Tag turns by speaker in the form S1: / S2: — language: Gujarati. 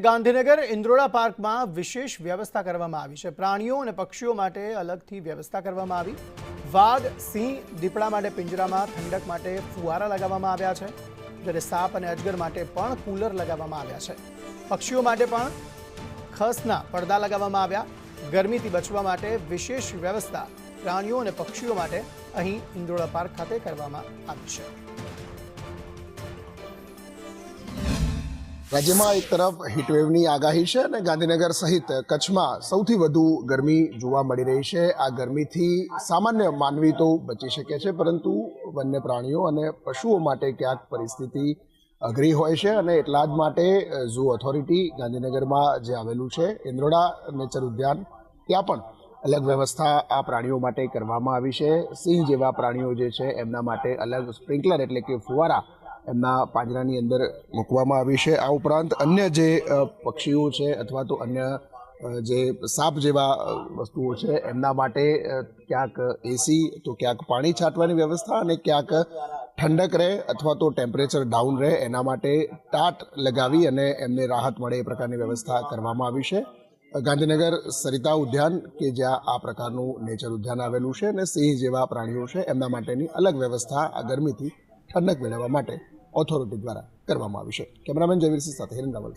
S1: ગાંધીનગર ઇન્દ્રોડા પાર્કમાં વિશેષ વ્યવસ્થા કરવામાં આવી છે। પ્રાણીઓ અને પક્ષીઓ માટે અલગથી વ્યવસ્થા કરવામાં આવી। વાઘ, સિંહ, દીપડા માટે પિંજરામાં ઠંડક માટે ફુવારા લગાવવામાં આવ્યા છે, જ્યારે સાપ અને અજગર માટે પણ કુલર લગાવવામાં આવ્યા છે। પક્ષીઓ માટે પણ ખસના પડદા લગાવવામાં આવ્યા। ગરમીથી બચવા માટે વિશેષ વ્યવસ્થા પ્રાણીઓ અને પક્ષીઓ માટે અહીં ઇન્દ્રોડા પાર્ક ખાતે કરવામાં આવી છે।
S2: રાજ્યમાં એક તરફ હીટવેવની આગાહી છે અને ગાંધીનગર સહિત કચ્છમાં સૌથી વધુ ગરમી જોવા મળી રહી છે। આ ગરમીથી સામાન્ય માનવી તો બચી શકે છે, પરંતુ વન્ય પ્રાણીઓ અને પશુઓ માટે ક્યાંક પરિસ્થિતિ અઘરી હોય છે અને એટલા જ માટે ઝૂ ઓથોરિટી ગાંધીનગરમાં જે આવેલું છે ઇન્દ્રોડા નેચર ઉદ્યાન, ત્યાં પણ અલગ વ્યવસ્થા આ પ્રાણીઓ માટે કરવામાં આવી છે। સિંહ જેવા પ્રાણીઓ જે છે એમના માટે અલગ સ્પ્રિંકલર એટલે કે ફુવારા એમના પાંજરાની અંદર મૂકવામાં આવી છે। આ ઉપરાંત અન્ય જે પક્ષીઓ છે અથવા તો અન્ય જે સાપ જેવા વસ્તુઓ છે એમના માટે ક્યાંક એસી તો ક્યાંક પાણી છાંટવાની વ્યવસ્થા અને ક્યાંક ઠંડક રહે અથવા તો ટેમ્પરેચર ડાઉન રહે એના માટે ટાટ લગાવી અને એમને રાહત મળે એ પ્રકારની વ્યવસ્થા કરવામાં આવી છે। ગાંધીનગર સરિતા ઉદ્યાન કે જ્યાં આ પ્રકારનું નેચર ઉદ્યાન આવેલું છે અને સિંહ જેવા પ્રાણીઓ છે એમના માટેની અલગ વ્યવસ્થા આ ગરમીથી ઠંડક મેળવવા માટે ઓથોરિટી દ્વારા કરવામાં આવી છે। કેમેરામેન જયવીરસિંહ સાથે હિરેન રાવલ।